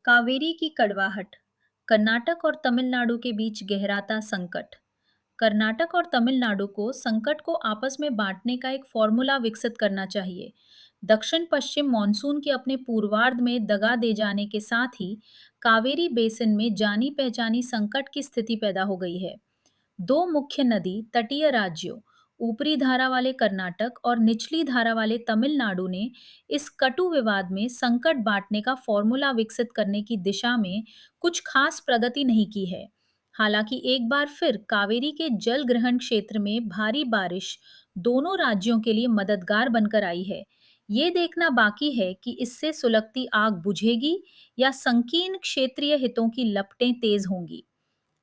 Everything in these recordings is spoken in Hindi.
कावेरी की कड़वाहट। कर्नाटक और तमिलनाडु के बीच गहराता संकट। कर्नाटक और तमिलनाडु को संकट को आपस में बांटने का एक फॉर्मूला विकसित करना चाहिए। दक्षिण पश्चिम मानसून के अपने पूर्वार्ध में दगा दे जाने के साथ ही कावेरी बेसिन में जानी पहचानी संकट की स्थिति पैदा हो गई है। दो मुख्य नदी तटीय राज्यों, ऊपरी धारा वाले कर्नाटक और निचली धारा वाले तमिलनाडु ने इस कटु विवाद में संकट बांटने का फॉर्मूला विकसित करने की दिशा में कुछ खास प्रगति नहीं की है। हालांकि एक बार फिर कावेरी के जल ग्रहण क्षेत्र में भारी बारिश दोनों राज्यों के लिए मददगार बनकर आई है। ये देखना बाकी है कि इससे सुलगती आग बुझेगी या संकीर्ण क्षेत्रीय हितों की लपटें तेज होंगी।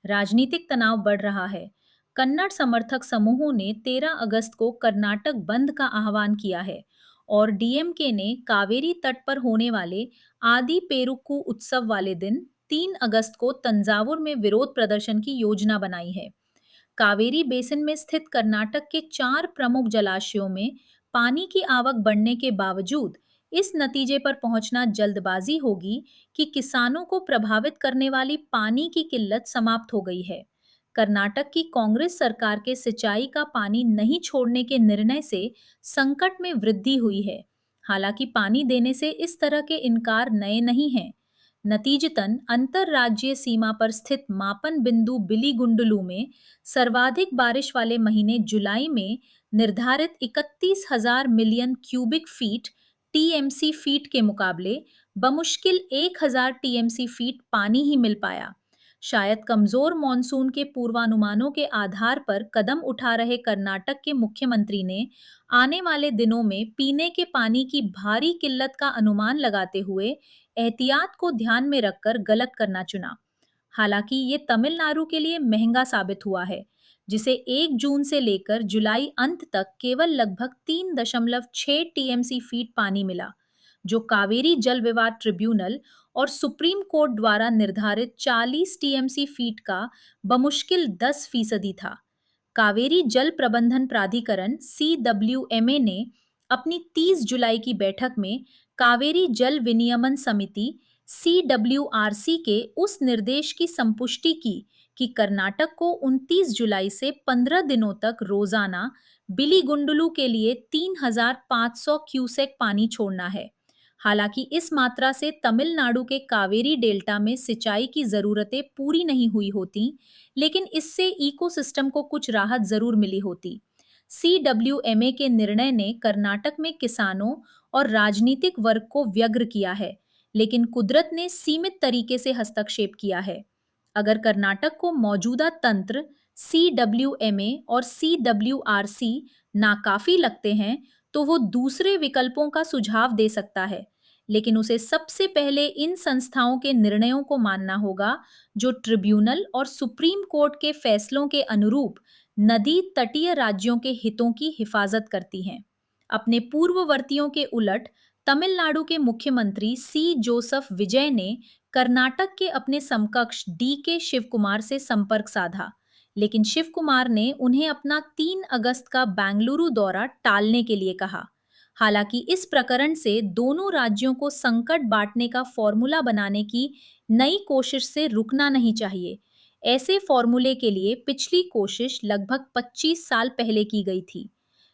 राजनीतिक तनाव बढ़ रहा है। कन्नड़ समर्थक समूहों ने 13 अगस्त को कर्नाटक बंद का आह्वान किया है और डीएमके ने कावेरी तट पर होने वाले आदि पेरुक्कू उत्सव वाले दिन 3 अगस्त को तंजावुर में विरोध प्रदर्शन की योजना बनाई है। कावेरी बेसिन में स्थित कर्नाटक के 4 प्रमुख जलाशयों में पानी की आवक बढ़ने के बावजूद इस नतीजे पर पहुंचना जल्दबाजी होगी कि किसानों को प्रभावित करने वाली पानी की किल्लत समाप्त हो गई है। कर्नाटक की कांग्रेस सरकार के सिंचाई का पानी नहीं छोड़ने के निर्णय से संकट में वृद्धि हुई है। हालांकि पानी देने से इस तरह के इनकार नए नहीं हैं। नतीजतन अंतरराज्यीय सीमा पर स्थित मापन बिंदु बिलीगुंडलू में सर्वाधिक बारिश वाले महीने जुलाई में निर्धारित 31,000 million cubic feet TMC feet के मुकाबले बमुश्किल 1,000 टीएमसी फीट पानी ही मिल पाया। शायद कमजोर मॉनसून के पूर्वानुमानों के आधार पर कदम उठा रहे कर्नाटक के मुख्यमंत्री ने आने वाले दिनों में पीने के पानी की भारी किल्लत का अनुमान लगाते हुए एहतियात को ध्यान में रखकर गलत करना चुना। हालांकि ये तमिलनाडु के लिए महंगा साबित हुआ है, जिसे 1 जून से लेकर जुलाई अंत तक केवल लगभग 3.6 टीएमसी फीट पानी मिला, जो कावेरी जल विवाद ट्रिब्यूनल और सुप्रीम कोर्ट द्वारा निर्धारित 40 टीएमसी फीट का बमुश्किल 10% था। कावेरी जल प्रबंधन प्राधिकरण सीडब्ल्यूएमए ने अपनी 30 जुलाई की बैठक में कावेरी जल विनियमन समिति सीडब्ल्यूआरसी के उस निर्देश की संपुष्टि की कि कर्नाटक को 29 जुलाई से 15 दिनों तक रोजाना बिलीगुंडलू के लिए 3,500 क्यूसेक पानी छोड़ना है। हालांकि इस मात्रा से तमिलनाडु के कावेरी डेल्टा में सिंचाई की जरूरतें पूरी नहीं हुई होती, लेकिन इससे इकोसिस्टम को कुछ राहत जरूर मिली होती। सीडब्ल्यूएमए के निर्णय ने कर्नाटक में किसानों और राजनीतिक वर्ग को व्यग्र किया है, लेकिन कुदरत ने सीमित तरीके से हस्तक्षेप किया है। अगर कर्नाटक को मौजूदा तंत्र सीडब्ल्यूएमए और सीडब्ल्यूआरसी नाकाफी लगते हैं, तो वो दूसरे विकल्पों का सुझाव दे सकता है, लेकिन उसे सबसे पहले इन संस्थाओं के निर्णयों को मानना होगा जो ट्रिब्यूनल और सुप्रीम कोर्ट के फैसलों के अनुरूप नदी तटीय राज्यों के हितों की हिफाजत करती हैं। अपने पूर्ववर्तियों के उलट तमिलनाडु के मुख्यमंत्री सी जोसफ विजय ने कर्नाटक के अपने समकक्ष डी के शिव कुमार से संपर्क साधा, लेकिन शिव कुमार ने उन्हें अपना 3 अगस्त का बेंगलुरु दौरा टालने के लिए कहा। हालांकि इस प्रकरण से दोनों राज्यों को संकट बांटने का फॉर्मूला बनाने की नई कोशिश से रुकना नहीं चाहिए। ऐसे फॉर्मूले के लिए पिछली कोशिश लगभग 25 साल पहले की गई थी।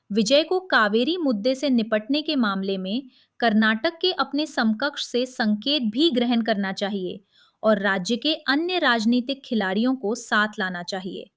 विजय को कावेरी मुद्दे से निपटने के मामले में कर्नाटक के अपने समकक्ष से संकेत भी ग्रहण करना चाहिए और राज्य के अन्य राजनीतिक खिलाड़ियों को साथ लाना चाहिए।